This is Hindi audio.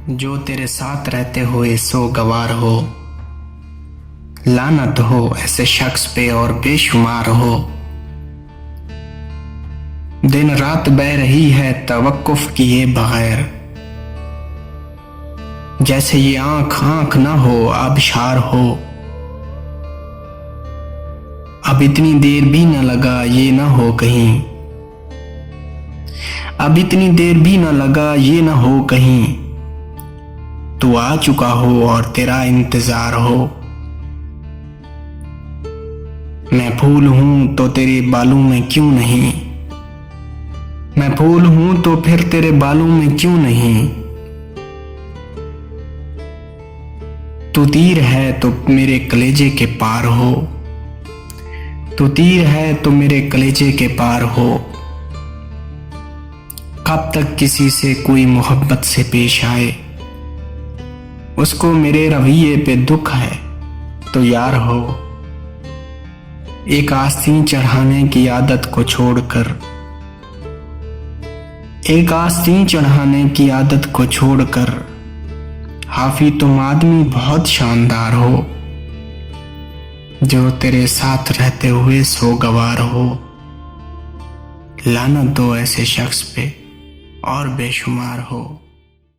जो तेरे साथ रहते हुए सो गवार हो। लानत हो ऐसे शख्स पे और बेशुमार हो। दिन रात बह रही है तवक्कुफ किए बगैर, जैसे ये आंख आंख ना हो आबशार हो। अब इतनी देर भी न लगा ये ना हो कहीं, अब इतनी देर भी न लगा ये ना हो कहीं। तू आ चुका हो और तेरा इंतजार हो। मैं फूल हूं तो तेरे बालों में क्यों नहीं, मैं फूल हूं तो फिर तेरे बालों में क्यों नहीं। तू तीर है तो मेरे कलेजे के पार हो, तू तीर है तो मेरे कलेजे के पार हो। कब तक किसी से कोई मोहब्बत से पेश आए, उसको मेरे रवैये पे दुख है तो यार हो। एक आस्तीन चढ़ाने की आदत को छोड़कर, एक आस्तीन चढ़ाने की आदत को छोड़कर, हाफी तुम आदमी बहुत शानदार हो। जो तेरे साथ रहते हुए सो गवार हो। लानत दो ऐसे शख्स पे और बेशुमार हो।